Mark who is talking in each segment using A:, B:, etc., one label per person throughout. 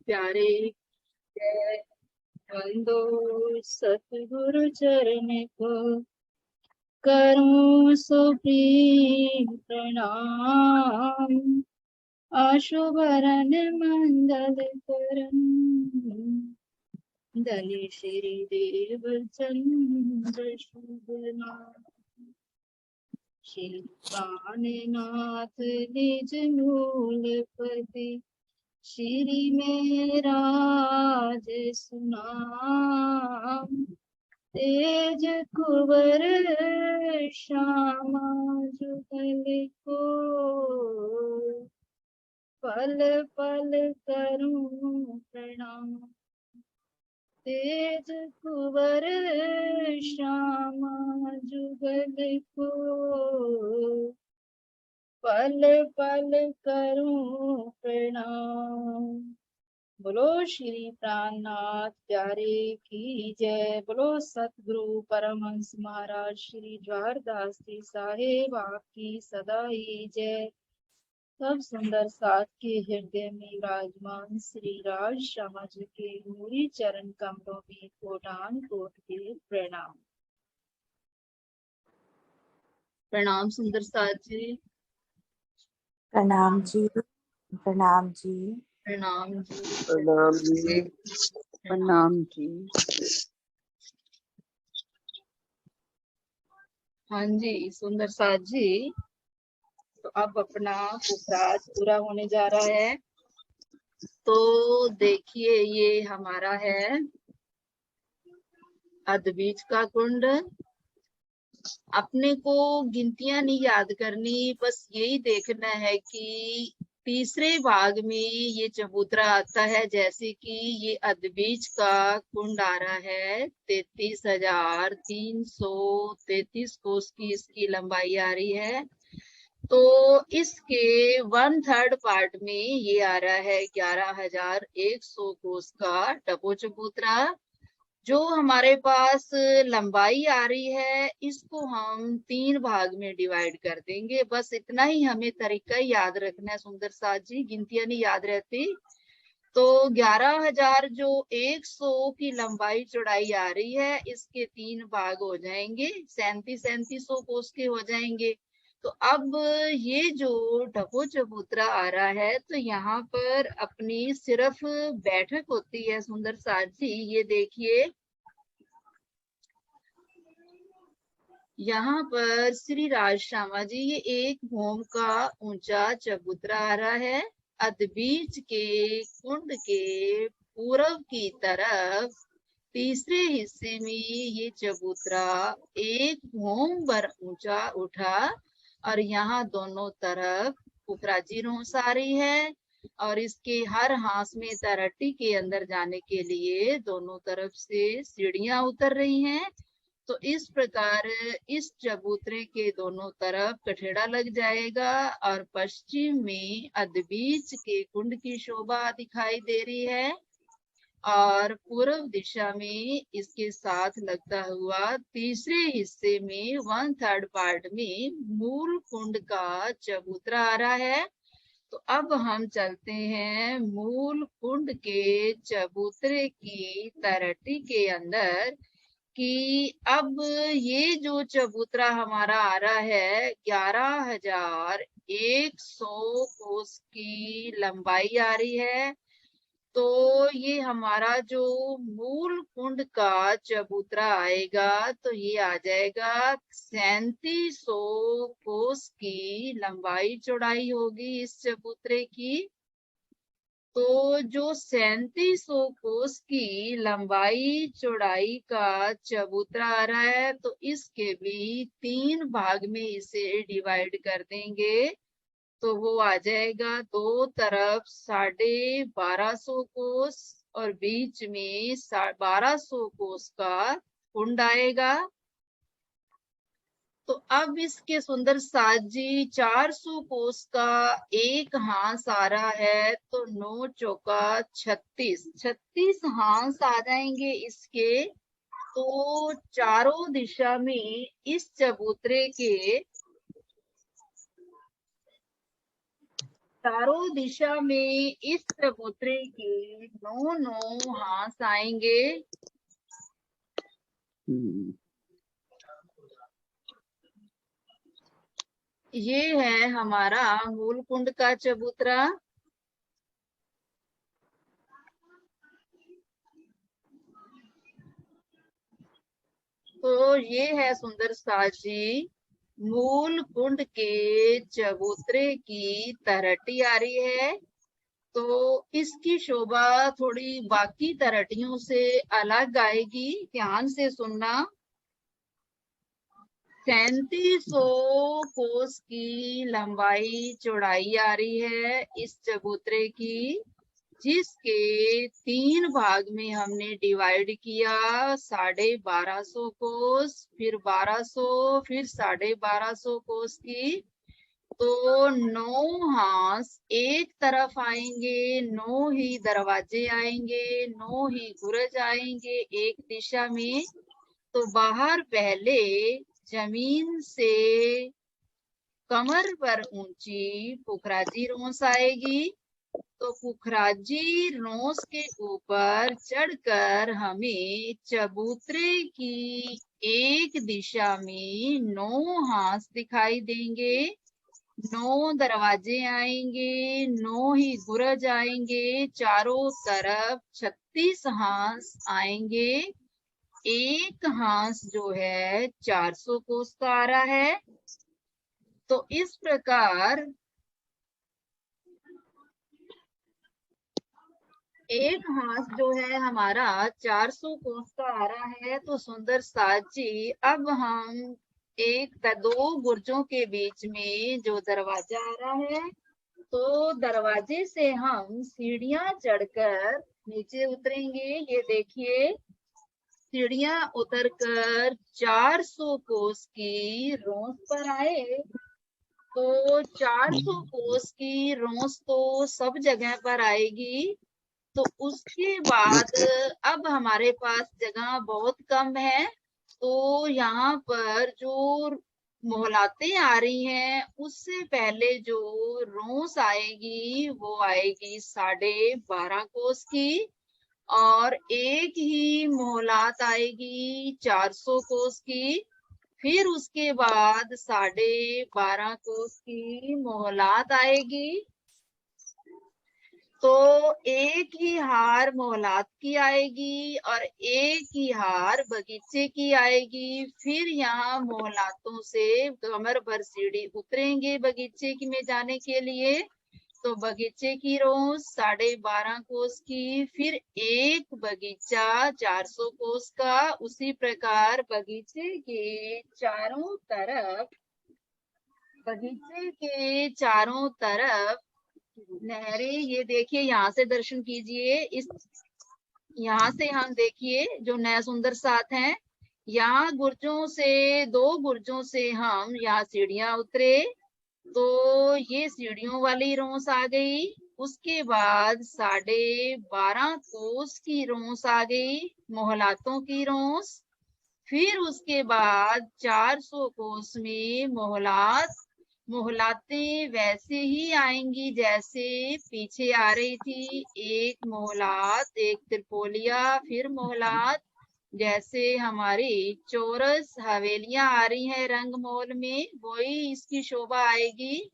A: प्यारे जय वंदो सतगुरु चरण को करूं सुप्रीम प्रणाम। आशुभरन मंगल करन दले श्री देव चंद्र शुभ नाम। श्री प्राणनाथ निज मूलपति श्री मेरा सुनाम। तेज कुबर श्यामा जुगल को पल पल करूं प्रणाम। तेज कुबर श्यामा जुगल को पल पल करूं प्रणाम। बोलो श्री प्राणनाथ प्यारे की जय। बोलो सतगुरु परमहंस महाराज श्री ज्वारदास जी साहेब आपकी सदा ही जय। सब सुंदर साथ के हृदय में विराजमान श्री राज श्यामा जी के मूरी चरण कमलों में कोटान कोट के प्रणाम। प्रणाम सुंदर साथ जी।
B: प्रणाम जी। प्रणाम जी।
A: प्रणाम जी।
C: प्रणाम जी। प्रणाम जी।
A: हाँ जी सुंदर साथ जी, तो अब अपना उपराज पूरा होने जा रहा है। तो देखिए ये हमारा है अद्बीज का कुंड। अपने को गिनतियां नहीं याद करनी, बस यही देखना है कि तीसरे भाग में ये चबूतरा आता है। जैसे कि ये अद्बीज का कुंड आ रहा है 33,333 कोस की इसकी लंबाई आ रही है। तो इसके 1/3 पार्ट में ये आ रहा है 11,100 कोस का टपो चबूतरा। जो हमारे पास लंबाई आ रही है इसको हम 3 भाग में डिवाइड कर देंगे। बस इतना ही हमें तरीका याद रखना है सुंदर साथ जी, गिनतियां नहीं याद रहती। तो 11,000 जो 100 की लंबाई चौड़ाई आ रही है इसके 3 भाग हो जाएंगे, 3700 कोस के हो जाएंगे। तो अब ये जो ढको चबूतरा आ रहा है तो यहाँ पर अपनी सिर्फ बैठक होती है सुंदर साथ जी। ये देखिए यहाँ पर श्री राज श्यामा जी ये एक भूम का ऊंचा चबूतरा आ रहा है। अद्बीज के कुंड के पूर्व की तरफ तीसरे हिस्से में ये चबूतरा एक भूम भर ऊंचा उठा और यहाँ दोनों तरफ उपराजी रोसारी है और इसके हर हाथ में तरट्टी के अंदर जाने के लिए दोनों तरफ से सीढ़ियां उतर रही हैं। तो इस प्रकार इस चबूतरे के दोनों तरफ कठेड़ा लग जाएगा और पश्चिम में अद्बीज के कुंड की शोभा दिखाई दे रही है और पूर्व दिशा में इसके साथ लगता हुआ तीसरे हिस्से में 1/3 पार्ट में मूल कुंड का चबूतरा आ रहा है। तो अब हम चलते हैं मूल कुंड के चबूतरे की तरट्टी के अंदर कि अब ये जो चबूतरा हमारा आ रहा है 11,100 कोस की लंबाई आ रही है। तो ये हमारा जो मूल कुंड का चबूतरा आएगा तो ये आ जाएगा 3700 कोस की लंबाई चौड़ाई होगी इस चबूतरे की। तो जो 3700 कोस की लंबाई चौड़ाई का चबूतरा आ रहा है तो इसके भी 3 भाग में इसे डिवाइड कर देंगे। तो वो आ जाएगा दो तरफ 1250 कोस और बीच में 1200 कोस का कुंड आएगा। तो अब इसके सुंदर साथ जी 400 कोस का एक हांस आ रहा है तो 9 चौका 36 हांस आ जाएंगे इसके। तो चारों दिशा में इस चबूतरे के चारों दिशा में इस चबूतरे के 9 हाथ आएंगे। ये है हमारा मूल कुंड का चबूतरा। तो ये है सुंदर सा जी मूल कुंड के चबूतरे की तरहटी आ रही है। तो इसकी शोभा थोड़ी बाकी तरहटियों से अलग आएगी, ध्यान से सुनना। 3700 कोस की लंबाई चौड़ाई आ रही है इस चबूतरे की, जिसके 3 भाग में हमने डिवाइड किया। 1250 कोस, फिर 1200, फिर 1250 कोस की। तो 9 हांस एक तरफ आएंगे, 9 ही दरवाजे आएंगे, 9 ही बुर्ज आएंगे एक दिशा में। तो बाहर पहले जमीन से कमर पर ऊंची पुखराजी रोंस आएगी। तो पुखराजी रोंस के ऊपर चढ़कर हमें चबूतरे की एक दिशा में 9 हांस दिखाई देंगे, 9 दरवाजे आएंगे, 9 ही बुर्ज आएंगे, चारों तरफ 36 हांस आएंगे। एक हांस जो है 400 कोस का आ रहा है। तो इस प्रकार एक हांस जो है हमारा 400 कोस का आ रहा है। तो सुंदर साथ जी, अब हम दो बुर्जों के बीच में जो दरवाजा आ रहा है, तो दरवाजे से हम सीढ़ियां चढ़कर नीचे उतरेंगे। ये देखिए, सीढ़ियां उतरकर 400 कोस की रोंस पर आए। तो 400 कोस की रोंस तो सब जगह पर आएगी। तो उसके बाद अब हमारे पास जगह बहुत कम है। तो यहाँ पर जो मोहलातें आ रही हैं, उससे पहले जो रोंस आएगी वो आएगी 12.5 कोस की, और एक ही मोहलात आएगी 400 कोस की। फिर उसके बाद 12.5 कोस की मोहलात आएगी। तो एक ही हार मोहलात की आएगी और एक ही हार बगीचे की आएगी। फिर यहाँ मोहलातों से कमर भर सीढ़ी उतरेंगे बगीचे की में जाने के लिए। तो बगीचे की रोज 12.5 कोस की, फिर एक बगीचा 400 कोस का। उसी प्रकार बगीचे के चारों तरफ नहरें। ये देखिए, यहाँ से दर्शन कीजिए। यहाँ से हम देखिए जो नया सुंदर साथ हैं, यहाँ दो बुर्जों से हम यहाँ सीढ़ियां उतरे। तो ये सीढ़ियों वाली रोंस आ गई। उसके बाद 12.5 कोस की रोंस आ गई, मोहलातों की रोंस। फिर उसके बाद 400 कोस में मोहलातें वैसे ही आएंगी जैसे पीछे आ रही थी। एक मोहलात, एक त्रिपोलिया, फिर मोहलात, जैसे हमारी चौरस हवेलियां आ रही हैं रंगमहल में, वही इसकी शोभा आएगी।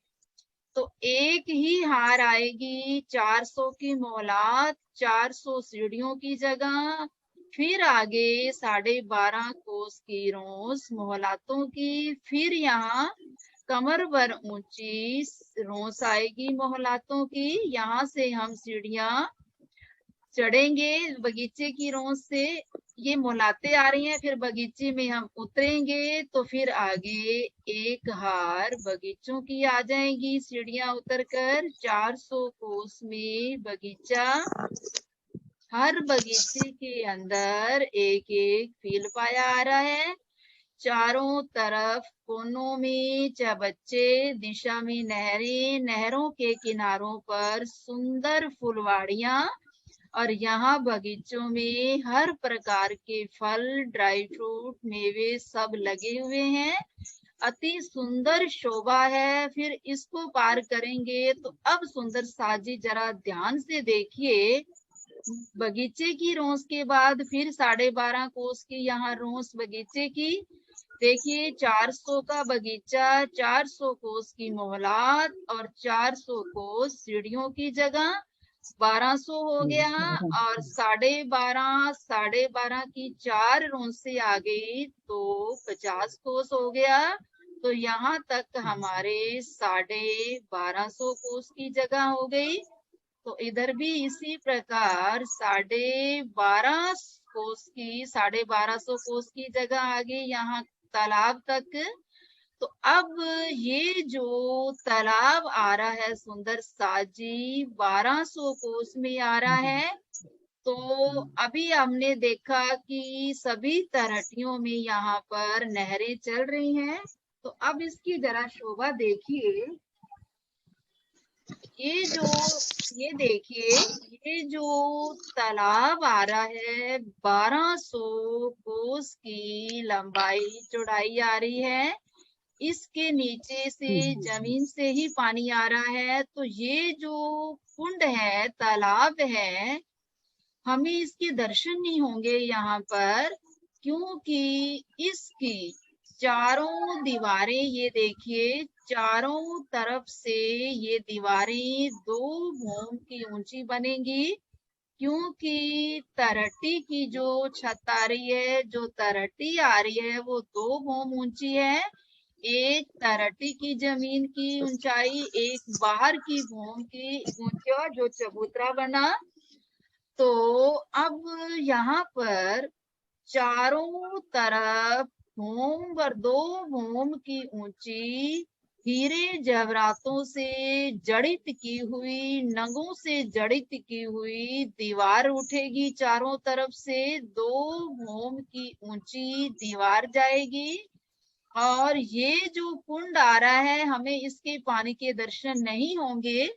A: तो एक ही हार आएगी 400 की मोहलात, 400 सीढ़ियों की जगह। फिर आगे 12.5 कोस की रोंस मोहलातों की। फिर यहाँ कमर भर ऊंची रोंस आएगी मोहलातों की। यहाँ से हम सीढ़ियां चढ़ेंगे बगीचे की रोंस से। ये मोहलाते आ रही हैं, फिर बगीचे में हम उतरेंगे। तो फिर आगे एक हार बगीचों की आ जाएगी सीढ़ियां उतरकर। 400 कोस में बगीचा, हर बगीचे के अंदर एक एक फील पाया आ रहा है। चारों तरफ कोनों में चबच्चे, दिशा में नहरें, नहरों के किनारों पर सुंदर फुलवाड़ियां, और यहाँ बगीचों में हर प्रकार के फल, ड्राई फ्रूट, मेवे सब लगे हुए हैं। अति सुंदर शोभा है। फिर इसको पार करेंगे तो अब सुंदर साथ जी जरा ध्यान से देखिए, बगीचे की रोस के बाद फिर 12.5 कोस की यहाँ रोस बगीचे की। देखिए 400 का बगीचा, 400 कोस की मोहलात और 400 कोस सीढ़ियों की जगह, 1200 हो गया। और 12.5 की 4 रोसे आ गई तो 50 कोस हो गया। तो यहाँ तक हमारे 1250 कोस की जगह हो गई। तो इधर भी इसी प्रकार 1250 कोस की जगह आ गई यहाँ तालाब तक। तो अब ये जो तालाब आ रहा है सुंदर साजी 1200 कोस में आ रहा है। तो अभी हमने देखा कि सभी तराटियों में यहाँ पर नहरें चल रही हैं। तो अब इसकी जरा शोभा देखिए। ये देखिए, ये जो तालाब आ रहा है 1200 कोस की लंबाई चौड़ाई आ रही है। इसके नीचे से जमीन से ही पानी आ रहा है। तो ये जो कुंड है, तालाब है, हमें इसके दर्शन नहीं होंगे यहाँ पर, क्योंकि इसकी चारों दीवारें, ये देखिए चारों तरफ से ये दीवारें 2 भौम की ऊंची बनेंगी। क्योंकि तरट्टी की जो छत आ रही है, जो तरट्टी आ रही है वो 2 भौम ऊंची है। एक तरट्टी की जमीन की ऊंचाई, एक बाहर की भौम की ऊंचा जो चबूतरा बना। तो अब यहाँ पर चारों तरफ भूम व 2 भूम की ऊंची हीरे जवाहरातों से जड़ित की हुई, नगों से जड़ित की हुई दीवार उठेगी। चारों तरफ से 2 भूम की ऊंची दीवार जाएगी। और ये जो कुंड आ रहा है, हमें इसके पानी के दर्शन नहीं होंगे।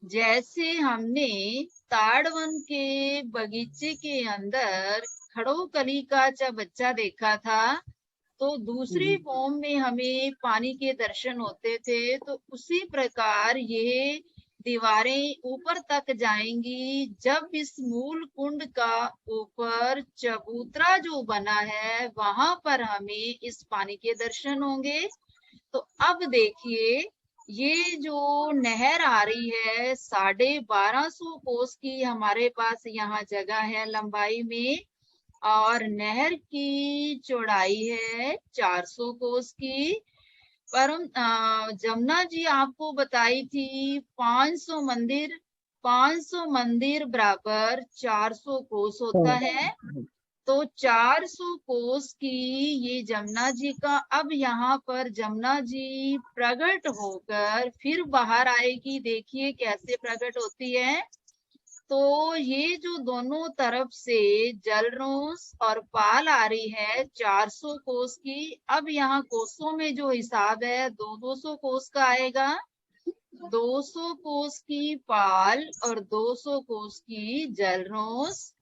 A: जैसे हमने ताड़वन के बगीचे के अंदर खड़ोकली का जब बच्चा देखा था, तो दूसरी फॉर्म में हमें पानी के दर्शन होते थे। तो उसी प्रकार ये दीवारें ऊपर तक जाएंगी जब इस मूल कुंड का ऊपर चबूतरा जो बना है वहां पर हमें इस पानी के दर्शन होंगे। तो अब देखिए, ये जो नहर आ रही है 1250 कोस की हमारे पास यहाँ जगह है लंबाई में, और नहर की चौड़ाई है 400 कोस की। पर जमुना जी आपको बताई थी 500 मंदिर बराबर 400 कोस होता है। तो 400 कोस की ये जमुना जी का, अब यहाँ पर जमुना जी प्रकट होकर फिर बाहर आएगी। देखिए कैसे प्रकट होती है। तो ये जो दोनों तरफ से जलरोस और पाल आ रही है 400 कोस की। अब यहाँ कोसों में जो हिसाब है 200 कोस का आएगा। 200 कोस की पाल और 200 कोस की जलरोस,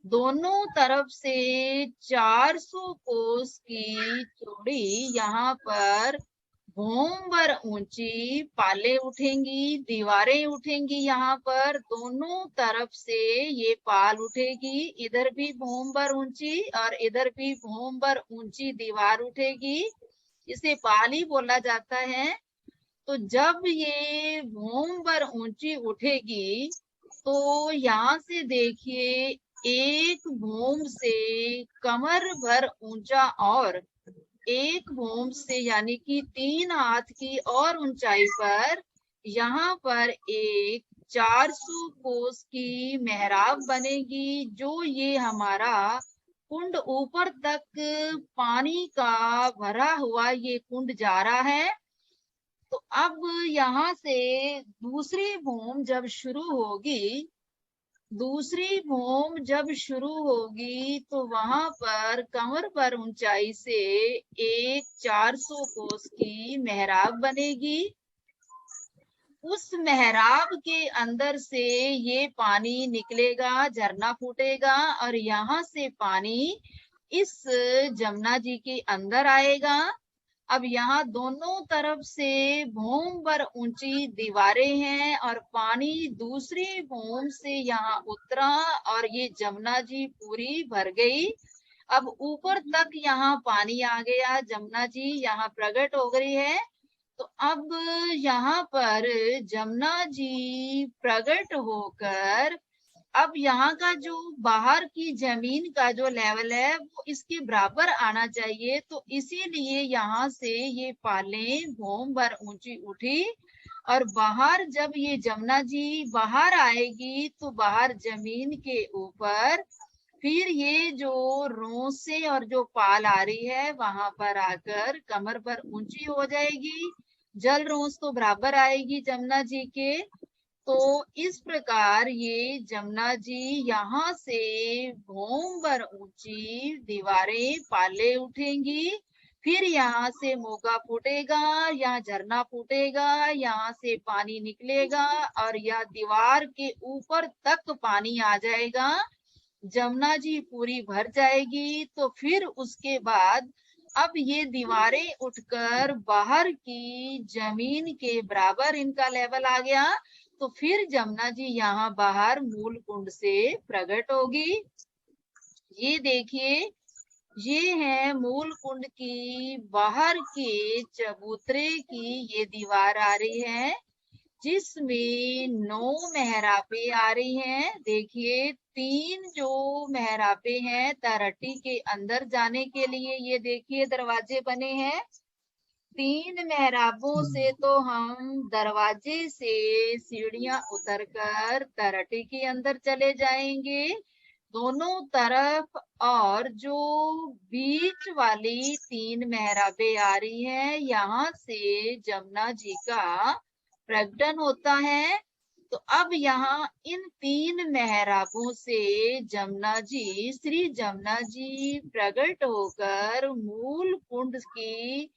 A: दोनों तरफ से 400 कोस की चौड़ी यहाँ पर भूमभर ऊंची पाले उठेंगी, दीवारें उठेंगी। यहाँ पर दोनों तरफ से ये पाल उठेगी, इधर भी भूमभर ऊंची और इधर भी भूमभर ऊंची दीवार उठेगी। इसे पाल ही बोला जाता है। तो जब ये भूमभर ऊंची उठेगी तो यहाँ से देखिए, एक भूम से कमर भर ऊंचा और एक भूम से यानी कि 3 हाथ की और ऊंचाई पर यहाँ पर एक 400 कोस की मेहराब बनेगी। जो ये हमारा कुंड ऊपर तक पानी का भरा हुआ ये कुंड जा रहा है। तो अब यहाँ से दूसरी भूम जब शुरू होगी, तो वहां पर कमर पर ऊंचाई से एक 400 कोस की मेहराब बनेगी। उस मेहराब के अंदर से ये पानी निकलेगा, झरना फूटेगा और यहाँ से पानी इस जमुना जी के अंदर आएगा। अब यहाँ दोनों तरफ से भूम पर ऊंची दीवारें हैं और पानी दूसरी भूम से यहाँ उतरा और ये जमुना जी पूरी भर गई। अब ऊपर तक यहाँ पानी आ गया, जमुना जी यहाँ प्रकट हो गई है। तो अब यहाँ पर जमुना जी प्रकट होकर अब यहाँ का जो बाहर की जमीन का जो लेवल है वो इसके बराबर आना चाहिए। तो इसीलिए यहाँ से ये पालें भूम भर ऊंची उठी और बाहर जब ये जमुना जी बाहर आएगी तो बाहर जमीन के ऊपर फिर ये जो रोसे और जो पाल आ रही है वहां पर आकर कमर पर ऊंची हो जाएगी। जल रोस तो बराबर आएगी जमुना जी के। तो इस प्रकार ये जमुना जी यहाँ से भूम पर ऊंची दीवारें पाले उठेंगी। फिर यहाँ से मोगा फूटेगा, यहाँ झरना फूटेगा, यहाँ से पानी निकलेगा और यह दीवार के ऊपर तक पानी आ जाएगा। जमुना जी पूरी भर जाएगी। तो फिर उसके बाद अब ये दीवारें उठकर बाहर की जमीन के बराबर इनका लेवल आ गया। तो फिर जमुना जी यहाँ बाहर मूल कुंड से प्रकट होगी। ये देखिए, ये है मूल कुंड की बाहर के चबूतरे की ये दीवार आ रही है जिसमें 9 मेहराबें आ रही हैं। देखिए 3 जो मेहराबें हैं तरट्टी के अंदर जाने के लिए, ये देखिए दरवाजे बने हैं। 3 मेहराबों से तो हम दरवाजे से सीढ़ियां उतरकर तरट्टी के अंदर चले जाएंगे दोनों तरफ। और जो बीच वाली 3 मेहराबें आ रही हैं यहाँ से जमुना जी का प्रकटन होता है। तो अब यहाँ इन 3 मेहराबों से जमुना जी श्री जमुना जी प्रकट होकर मूल कुंड की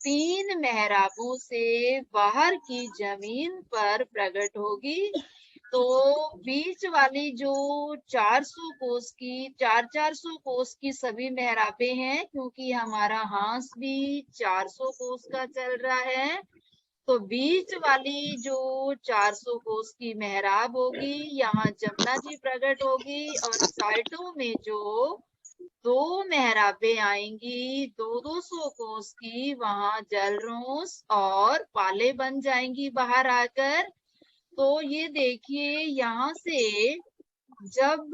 A: 3 मेहराबों से बाहर की जमीन पर प्रकट होगी। तो बीच वाली जो 400 कोस की 400 कोस की सभी मेहराबें हैं, क्योंकि हमारा हांस भी 400 कोस का चल रहा है। तो बीच वाली जो 400 कोस की मेहराब होगी यहाँ जमुना जी प्रकट होगी और साइडों में जो 2 मेहराबें आएंगी 200 कोस की, वहां जलरोस और पाले बन जाएंगी बाहर आकर। तो ये देखिए यहाँ से जब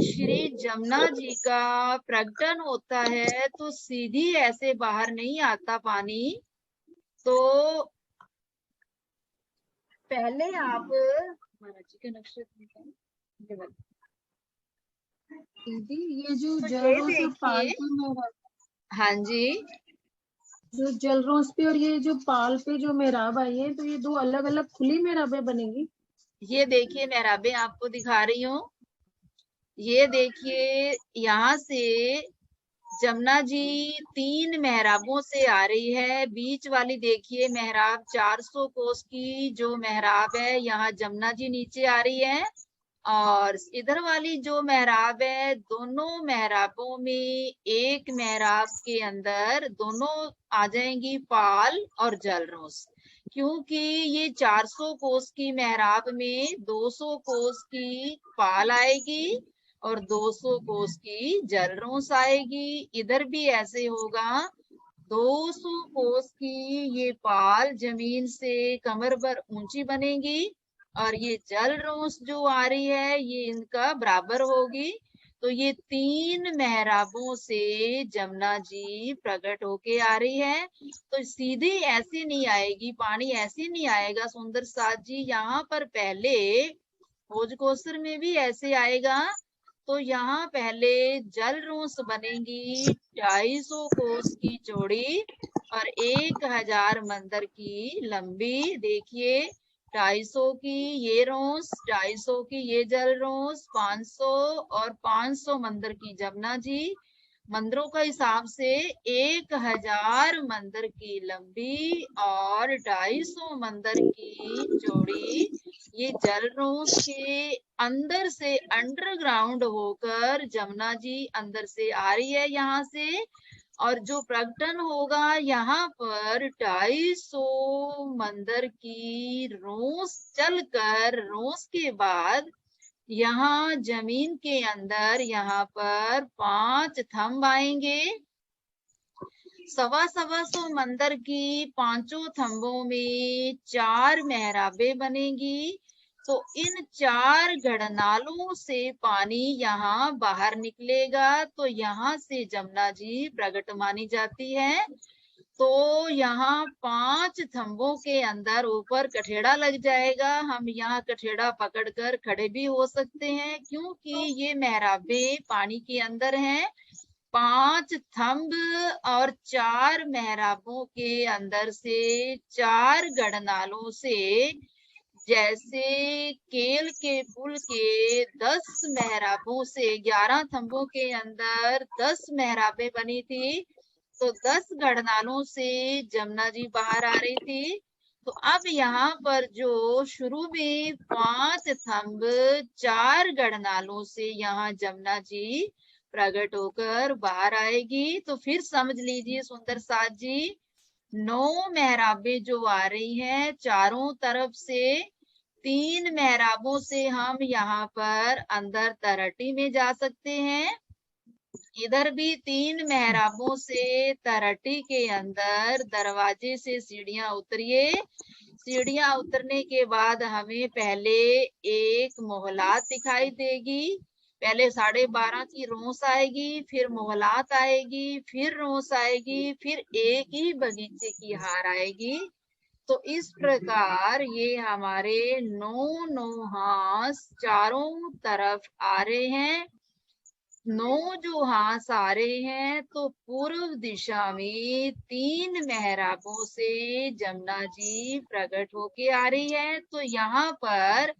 A: श्री जमुना जी का प्रकटन होता है तो सीधी ऐसे बाहर नहीं आता पानी। तो पहले आप महाराज जी का नक्शा
D: दीदी ये जो
A: तो
D: जल
A: ये
D: रोज और पाल
A: देखिए,
D: पे मेहराब,
A: हाँ जी,
D: जो जल रोज पे और ये जो पाल पे जो मेहराब आई है तो ये 2 अलग अलग खुली मेहराबें बनेंगी।
A: ये देखिए मेहराबें आपको दिखा रही हूँ। ये देखिए यहाँ से जमुना जी 3 मेहराबों से आ रही है। बीच वाली देखिए मेहराब 400 कोस की जो मेहराब है, यहाँ जमुना जी नीचे आ रही है। और इधर वाली जो मेहराब है, दोनों मेहराबों में एक मेहराब के अंदर दोनों आ जाएंगी पाल और जलरोस। क्योंकि ये 400 कोस की मेहराब में 200 कोस की पाल आएगी और 200 कोस की जलरोस आएगी। इधर भी ऐसे होगा, 200 कोस की ये पाल जमीन से कमर पर ऊंची बनेगी और ये जल रोस जो आ रही है ये इनका बराबर होगी। तो ये 3 मेहराबों से जमुना जी प्रकट होके आ रही है। तो सीधी ऐसे नहीं आएगी, पानी ऐसे नहीं आएगा सुंदर साथ जी। यहाँ पर पहले भोजकोसर में भी ऐसे आएगा। तो यहाँ पहले जल रोस बनेगी 250 कोस की चौड़ी और 1000 मंदिर की लंबी। देखिए 250 की ये रोस, 250 की ये जल रोस, 500 और 500 मंदिर की जमुना जी मंदिरों का हिसाब से 1000 मंदिर की लंबी और 250 मंदिर की चौड़ी ये जलरोस के अंदर से अंडरग्राउंड होकर जमुना जी अंदर से आ रही है यहाँ से। और जो प्रकटन होगा यहाँ पर 250 मंदिर की रोस चलकर रोस के बाद यहाँ जमीन के अंदर यहाँ पर 5 थंब आएंगे। 125 मंदिर की 5 थंबों में 4 मेहराबें बनेगी। तो इन 4 घड़नालों से पानी यहाँ बाहर निकलेगा। तो यहाँ से जमुना जी प्रकट मानी जाती है। तो यहाँ 5 थंबों के अंदर ऊपर कठेड़ा लग जाएगा। हम यहाँ कठेड़ा पकड़कर खड़े भी हो सकते हैं क्योंकि ये मेहराबें पानी के अंदर हैं। 5 थंब और 4 मेहराबों के अंदर से 4 गढ़नालों से जैसे केल के पुल के 10 मेहराबों से 11 थंबों के अंदर 10 मेहराबें बनी थी। तो 10 गढ़नालों से जमुना जी बाहर आ रही थी। तो अब यहाँ पर जो शुरू में 5 थंब 4 गढ़नालों से यहाँ जमुना जी प्रकट होकर बाहर आएगी। तो फिर समझ लीजिए सुंदर साथ जी 9 मेहराबें जो आ रही हैं चारों तरफ से। 3 मेहराबों से हम यहाँ पर अंदर तरटी में जा सकते हैं। इधर भी 3 मेहराबों से तरटी के अंदर दरवाजे से सीढ़ियां उतरिए। सीढ़ियां उतरने के बाद हमें पहले एक मोहलात दिखाई देगी। पहले 12.5 की रोस आएगी, फिर मोहलात आएगी, फिर रोस आएगी, फिर एक ही बगीचे की हार आएगी। तो इस प्रकार ये हमारे 9 हांस चारों तरफ आ रहे हैं। 9 जो हांस आ रहे हैं तो पूर्व दिशा में 3 मेहराबों से जमुना जी प्रकट होके आ रही है। तो यहाँ पर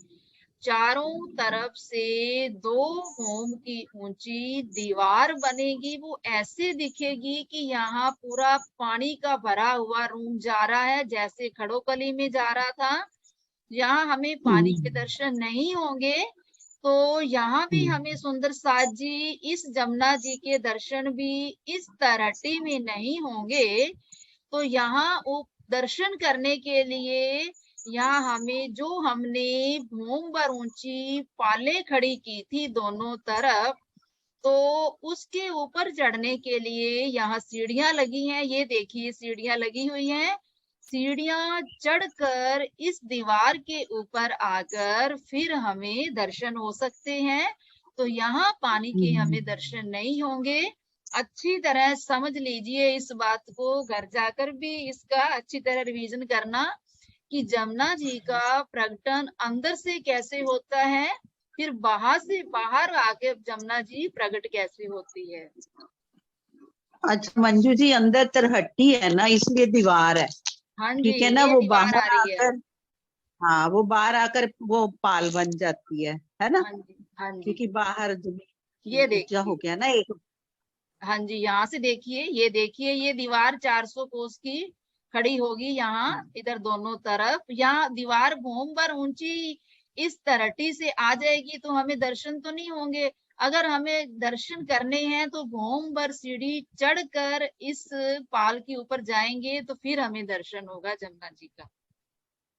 A: चारों तरफ से 2 होम की ऊंची दीवार बनेगी। वो ऐसे दिखेगी कि यहाँ पूरा पानी का भरा हुआ रूम जा रहा है जैसे खड़ोकली में जा रहा था। यहाँ हमें पानी के दर्शन नहीं होंगे। तो यहाँ भी हमें सुंदर साथ जी इस जमुना जी के दर्शन भी इस तरटी में नहीं होंगे। तो यहाँ दर्शन करने के लिए यहाँ हमें जो हमने भूम पर ऊंची पाले खड़ी की थी दोनों तरफ, तो उसके ऊपर चढ़ने के लिए यहाँ सीढ़ियां लगी हैं। ये देखिए सीढ़ियां लगी हुई हैं। सीढ़ियां चढ़कर इस दीवार के ऊपर आकर फिर हमें दर्शन हो सकते हैं। तो यहाँ पानी के हमें दर्शन नहीं होंगे। अच्छी तरह समझ लीजिए इस बात को, घर जाकर भी इसका अच्छी तरह रिवीजन करना कि जमुना जी का प्रकटन अंदर से कैसे होता है, फिर बाहर से बाहर आके जमुना जी प्रकट कैसे होती है।
C: अच्छा मंजू जी, अंदर तरहट्टी है ना इसलिए दीवार है।
A: हाँ जी,
C: ठीक है ना,
A: ये
C: वो
A: दीवार
C: बाहर
A: आ रही है।
C: आकर, हाँ वो बाहर आकर वो पाल बन जाती है ना।
A: हाँ जी, हाँ जी,
C: क्योंकि बाहर
A: ये
C: जमीन ऊंचा हो
A: देखिए।
C: गया ना एक।
A: हाँ जी, यहाँ से देखिए, ये देखिए ये दीवार 400 कोस की खड़ी होगी यहाँ इधर दोनों तरफ। यहाँ दीवार भूम पर ऊंची इस तरटी से आ जाएगी तो हमें दर्शन तो नहीं होंगे। अगर हमें दर्शन करने हैं तो भूम पर सीढ़ी चढ़कर इस पाल के ऊपर जाएंगे तो फिर हमें दर्शन होगा जमुना जी का।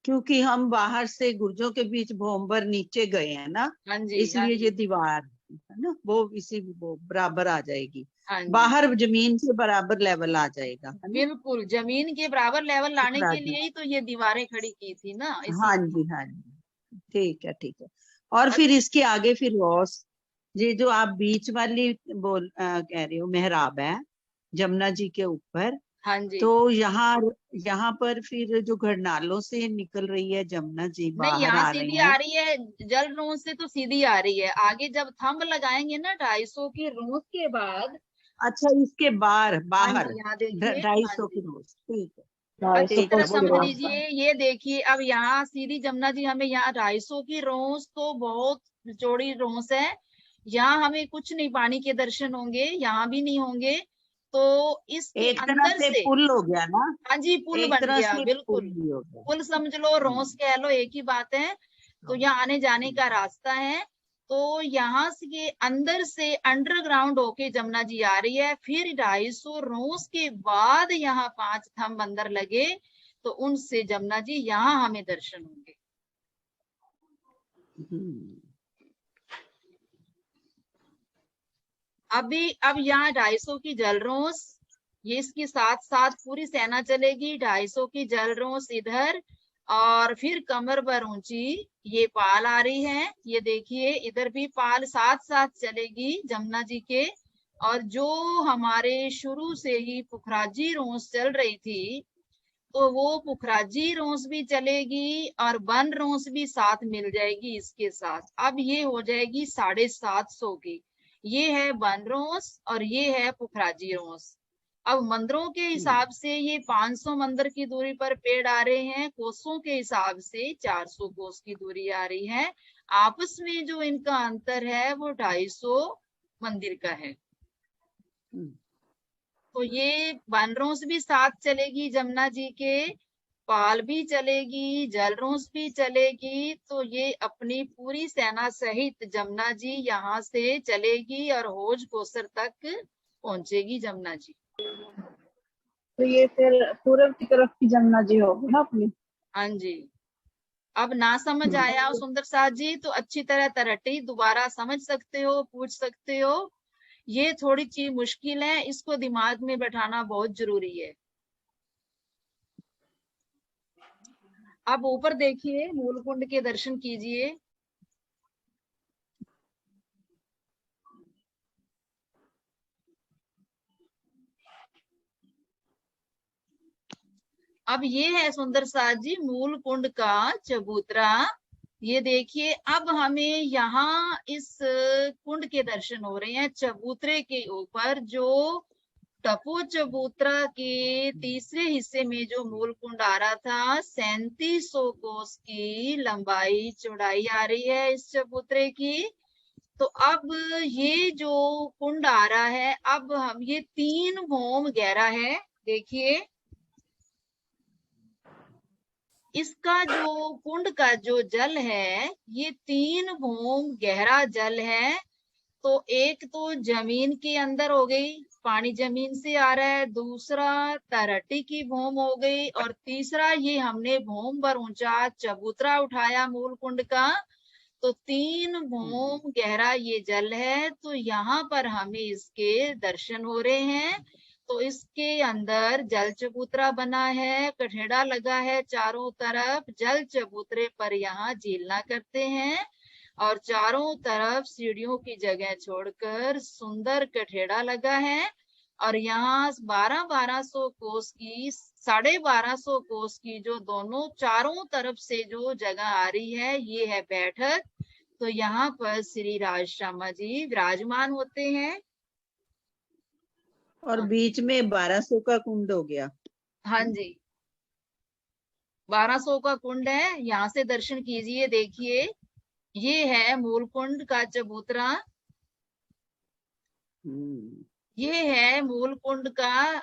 C: क्योंकि हम बाहर से गुर्जों के बीच भोंबर नीचे गए हैं ना,
A: हाँ जी, हाँ
C: इसलिए
A: जी,
C: ये दीवार है ना वो इसी वो बराबर आ जाएगी।
A: हाँ जी,
C: बाहर जमीन से बराबर लेवल आ जाएगा, है ना।
A: बिल्कुल जमीन के बराबर लेवल लाने
C: ऊपर आ
A: के लिए ही तो ये दीवारें खड़ी की थी ना,
C: हाँ
A: इसीलिए।
C: जी हाँ जी, ठीक है ठीक है। और फिर इसके आगे फिर रोस, ये जो आप बीच वाली कह रहे हो मेहराब है जमुना जी के ऊपर,
A: हाँ जी,
C: तो यहाँ पर फिर जो घड़नालों से निकल रही है जमुना जी
A: नहीं
C: बाहर
A: यहाँ
C: आ रहे
A: सीधी
C: हैं।
A: आ रही है, जल रोज से तो सीधी आ रही है। आगे जब थंब लगाएंगे ना 250 की रोज के बाद।
C: अच्छा इसके बाहर
A: हाँ
C: बाहर
A: जी, यहाँ देखिए, हाँ
C: 250
A: जी,
C: की रोज, ठीक है
A: अच्छी
C: ठीक
A: तरह
C: है
A: समझ
C: बोलो आप।
A: लीजिए। ये देखिए अब यहाँ सीधी जमुना जी हमें यहाँ 250 की रोज तो बहुत चौड़ी रोस है। यहाँ हमें कुछ नहीं पानी के दर्शन होंगे, यहाँ भी नहीं होंगे। तो इसके
C: एक तरह
A: अंदर
C: से
A: से,
C: पुल हो गया ना,
A: हाँ जी, पुल
C: एक
A: बन
C: तरह
A: गया,
C: से पुल
A: बिल्कुल।
C: भी हो गया।
A: पुल समझ लो, रोस कह लो, एक ही बात है। तो यहाँ आने जाने का रास्ता है। तो यहाँ से अंदर से अंडरग्राउंड होके जमुना जी आ रही है। फिर 250 रोस के बाद यहाँ 5 थंब अंदर लगे, तो उनसे जमुना जी यहाँ हमें दर्शन होंगे। अब यहाँ 250 की जलरोस, ये इसके साथ साथ पूरी सेना चलेगी। 250 की जलरोस इधर, और फिर कमर पर ऊंची ये पाल आ रही है। ये देखिए, इधर भी पाल साथ साथ चलेगी जमुना जी के। और जो हमारे शुरू से ही पुखराजी रोस चल रही थी, तो वो पुखराजी रोस भी चलेगी और वन रोस भी साथ मिल जाएगी इसके साथ। अब ये हो जाएगी 750 की। ये है वन रोस और ये है पुखराजी रोस। अब मंदिरों के हिसाब से ये 500 मंदिर की दूरी पर पेड़ आ रहे हैं, कोसों के हिसाब से 400 कोस की दूरी आ रही है। आपस में जो इनका अंतर है वो 250 मंदिर का है। तो ये बनरोस भी साथ चलेगी जमुना जी के, पाल भी चलेगी, जलरोस भी चलेगी। तो ये अपनी पूरी सेना सहित जमुना जी यहाँ से चलेगी और होज कोसर तक पहुंचेगी जमुना जी।
E: तो ये फिर पूर्व की तरफ की जमुना जी होगी ना अपनी।
A: हाँ जी। अब ना समझ आया सुंदर साथ जी तो अच्छी तरह तरट्टी दोबारा समझ सकते हो, पूछ सकते हो। ये थोड़ी चीज मुश्किल है, इसको दिमाग में बैठाना बहुत जरूरी है। अब ऊपर देखिए, मूल कुंड के दर्शन कीजिए। अब ये है सुंदर साथ जी मूल कुंड का चबूतरा। ये देखिए, अब हमें यहाँ इस कुंड के दर्शन हो रहे हैं। चबूतरे के ऊपर जो टपो चबूतरा के तीसरे हिस्से में जो मूल कुंड आ रहा था, 3700 कोस की लंबाई चौड़ाई आ रही है इस चबूतरे की। तो अब ये जो कुंड आ रहा है, अब हम ये 3 भौम गहरा है। देखिए, इसका जो कुंड का जो जल है, ये 3 भौम गहरा जल है। तो एक तो जमीन के अंदर हो गई, पानी जमीन से आ रहा है। दूसरा तरट्टी की भौम हो गई, और तीसरा ये हमने भौम पर ऊंचा चबूतरा उठाया मूल कुंड का। तो 3 भौम गहरा ये जल है। तो यहाँ पर हमें इसके दर्शन हो रहे हैं। तो इसके अंदर जल चबूतरा बना है, कठेड़ा लगा है चारों तरफ। जल चबूतरे पर यहाँ झीलना करते हैं, और चारों तरफ सीढ़ियों की जगह छोड़कर सुंदर कठेड़ा लगा है। और यहाँ 1200 कोस की, 1250 कोस की जो दोनों चारों तरफ से जो जगह आ रही है, ये है बैठक। तो यहाँ पर श्री राज श्यामा जी विराजमान होते हैं।
C: और बीच में 1200 का कुंड हो गया।
A: हाँ जी, 1200 का कुंड है। यहाँ से दर्शन कीजिए। देखिए, ये है मूल कुंड का चबूतरा। ये है मूल कुंड का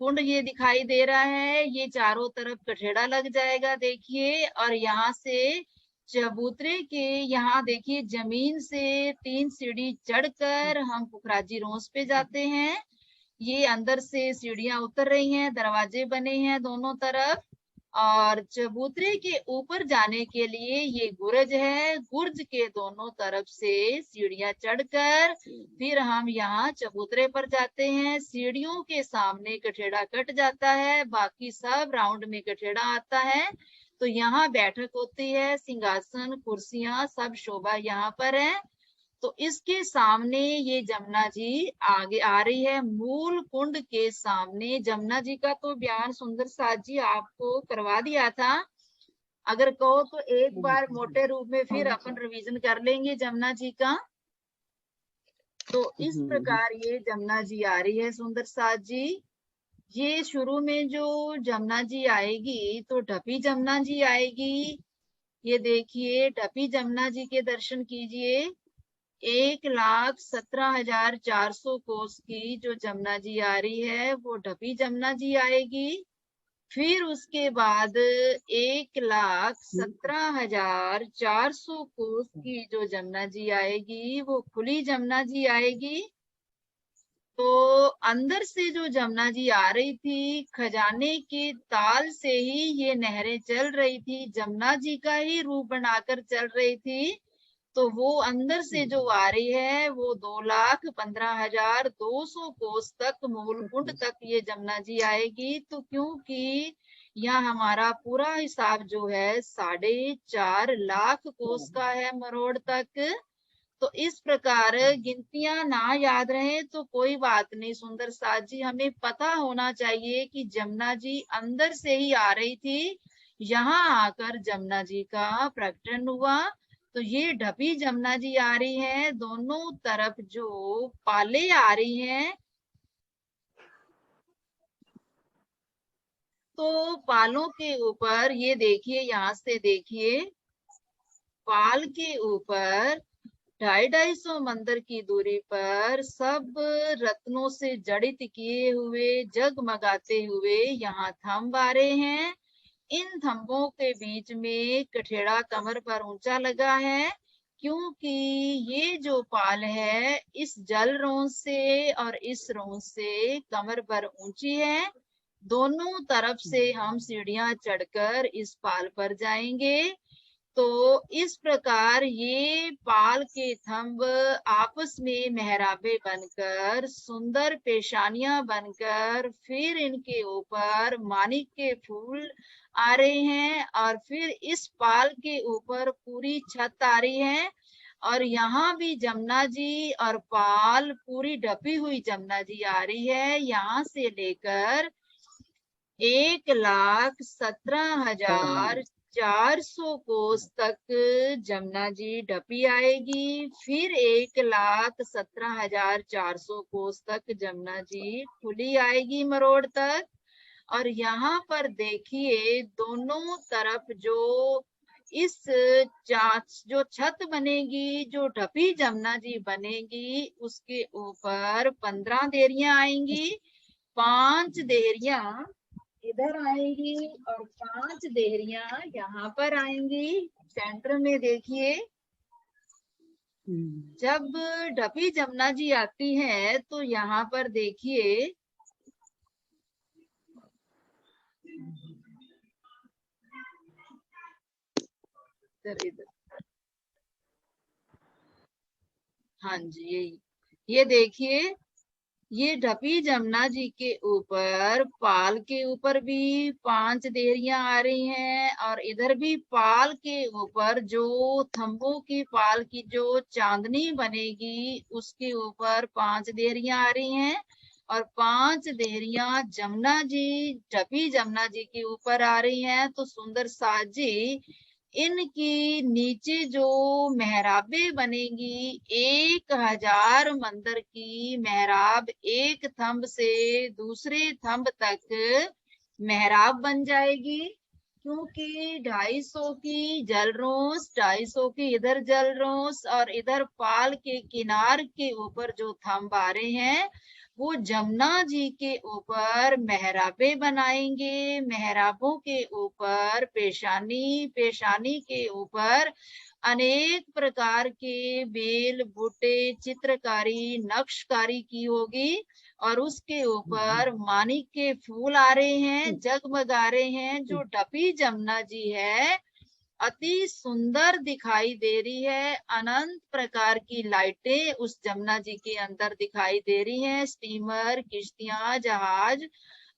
A: कुंड, ये दिखाई दे रहा है। ये चारों तरफ कठेड़ा लग जाएगा, देखिए। और यहाँ से चबूतरे के यहाँ देखिए, जमीन से 3 सीढ़ी चढ़कर हम पुखराजी रोस पे जाते हैं। ये अंदर से सीढ़ियां उतर रही हैं, दरवाजे बने हैं दोनों तरफ। और चबूतरे के ऊपर जाने के लिए ये गुर्ज है। गुर्ज के दोनों तरफ से सीढ़ियां चढ़कर फिर हम यहाँ चबूतरे पर जाते हैं। सीढ़ियों के सामने कठेड़ा कट जाता है, बाकी सब राउंड में कठेड़ा आता है। तो यहाँ बैठक होती है, सिंहासन, कुर्सियां, सब शोभा यहाँ पर है। तो इसके सामने ये जमुना जी आगे आ रही है। मूल कुंड के सामने जमुना जी का तो बयान सुंदर साथ जी आपको करवा दिया था। अगर कहो तो एक बार मोटे रूप में फिर अपन रिवीजन कर लेंगे जमुना जी का। तो इस प्रकार ये जमुना जी आ रही है सुंदर साथ जी। ये शुरू में जो जमुना जी आएगी तो ढपी जमुना जी आएगी। ये देखिए, ढपी जमुना जी के दर्शन कीजिए। 1,17,400 कोस की जो जमुना जी आ रही है वो ढपी जमुना जी आएगी। फिर उसके बाद 1,17,400 कोस की जो जमुना जी आएगी वो खुली जमुना जी आएगी। तो अंदर से जो जमुना जी आ रही थी, खजाने के ताल से ही ये नहरें चल रही थी, जमुना जी का ही रूप बनाकर चल रही थी। तो वो अंदर से जो आ रही है वो 2,15,200 कोस तक, मूलकुंड तक ये जमुना जी आएगी। तो क्योंकि यहाँ हमारा पूरा हिसाब जो है 4.5 लाख कोस का है मरोड़ तक। तो इस प्रकार गिनतियां ना याद रहे तो कोई बात नहीं सुंदर साथ जी, हमें पता होना चाहिए कि जमुना जी अंदर से ही आ रही थी, यहाँ आकर जमुना जी का प्रकटन हुआ। तो ये ढपी जमुना जी आ रही है, दोनों तरफ जो पाले आ रही हैं, तो पालों के ऊपर ये देखिए, यहाँ से देखिए, पाल के ऊपर 250 मंदिर की दूरी पर सब रत्नों से जड़ित किए हुए, जगमगाते हुए यहाँ थंब आ रहे हैं। इन थंबों के बीच में कठेड़ा कमर पर ऊंचा लगा है, क्योंकि ये जो पाल है इस जल रोंस से और इस रोंस से कमर पर ऊंची है। दोनों तरफ से हम सीढ़ियां चढ़कर इस पाल पर जाएंगे। तो इस प्रकार ये पाल के थंब आपस में मेहराबे बनकर, सुंदर पेशानियां बनकर, फिर इनके ऊपर मानिक के फूल आ रहे हैं, और फिर इस पाल के ऊपर पूरी छत आ रही है। और यहाँ भी जमुना जी और पाल पूरी ढपी हुई जमुना जी आ रही है। यहाँ से लेकर 1,17,400 कोस तक जमुना जी ढपी आएगी। फिर 1,17,400 कोस तक जमुना जी खुली आएगी मरोड़ तक। और यहाँ पर देखिए दोनों तरफ जो इस जो छत बनेगी, जो ढपी जमुना जी बनेगी, उसके ऊपर 15 देहरियां आएंगी। 5 देहरियां इधर आएंगी और 5 देहरियां यहाँ पर आएंगी। सेंटर में देखिए, जब ढपी जमुना जी आती है तो यहाँ पर देखिए, इधर, हाँ जी, ये देखिए, ये ढपी जमुना जी के ऊपर, पाल के ऊपर भी 5 देहरियां आ रही हैं, और इधर भी पाल के ऊपर जो थंबों की पाल की जो चांदनी बनेगी उसके ऊपर 5 देहरियां आ रही हैं। और 5 देहरियां जमुना जी, ढपी जमुना जी के ऊपर आ रही हैं। तो सुंदर साथ जी, इनकी नीचे जो मेहराबे बनेगी, 1,000 मंदिर की मेहराब एक थंब से दूसरे थंब तक मेहराब बन जाएगी। क्योंकि 250 की जल रोस, 250 की इधर जल रोस, और इधर पाल के किनार के ऊपर जो थंब आ रहे हैं वो जमुना जी के ऊपर मेहराबे बनाएंगे। मेहराबों के ऊपर पेशानी, पेशानी के ऊपर अनेक प्रकार के बेल बूटे, चित्रकारी, नक्शकारी की होगी। और उसके ऊपर मानिक के फूल आ रहे हैं, जगमगा रहे हैं। जो ढपी जमुना जी है अति सुंदर दिखाई दे रही है। अनंत प्रकार की लाइटें उस जमुना जी के अंदर दिखाई दे रही हैं। स्टीमर, किश्तियां, जहाज,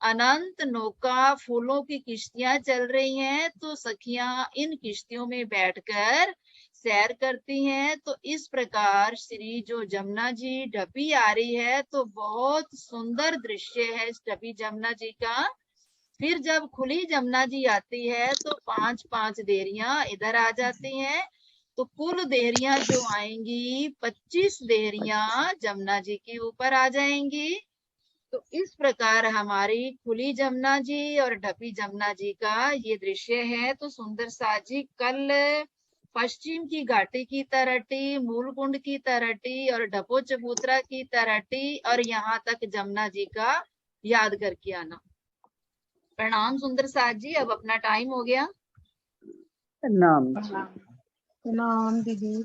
A: अनंत नौका, फूलों की किश्तियां चल रही हैं। तो सखियां इन किश्तियों में बैठकर सैर करती हैं। तो इस प्रकार श्री जो जमुना जी ढपी आ रही है, तो बहुत सुंदर दृश्य है इस ढपी जमुना जी का। फिर जब खुली जमुना जी आती है तो 5-5 देहरियां इधर आ जाती हैं। तो कुल देहरियां जो आएंगी, 25 देहरियां जमुना जी के ऊपर आ जाएंगी। तो इस प्रकार हमारी खुली जमुना जी और ढपी जमुना जी का ये दृश्य है। तो सुंदर साथ जी, कल पश्चिम की घाटी की तरह टी, मूलकुंड की तरह टी और डपो चबूतरा की तरह टी और यहाँ तक जमुना जी का याद करके आना। प्रणाम सुंदर साथ जी, अब अपना टाइम हो गया।
C: प्रणाम जी।
E: प्रणाम।
D: प्रणाम दीदी।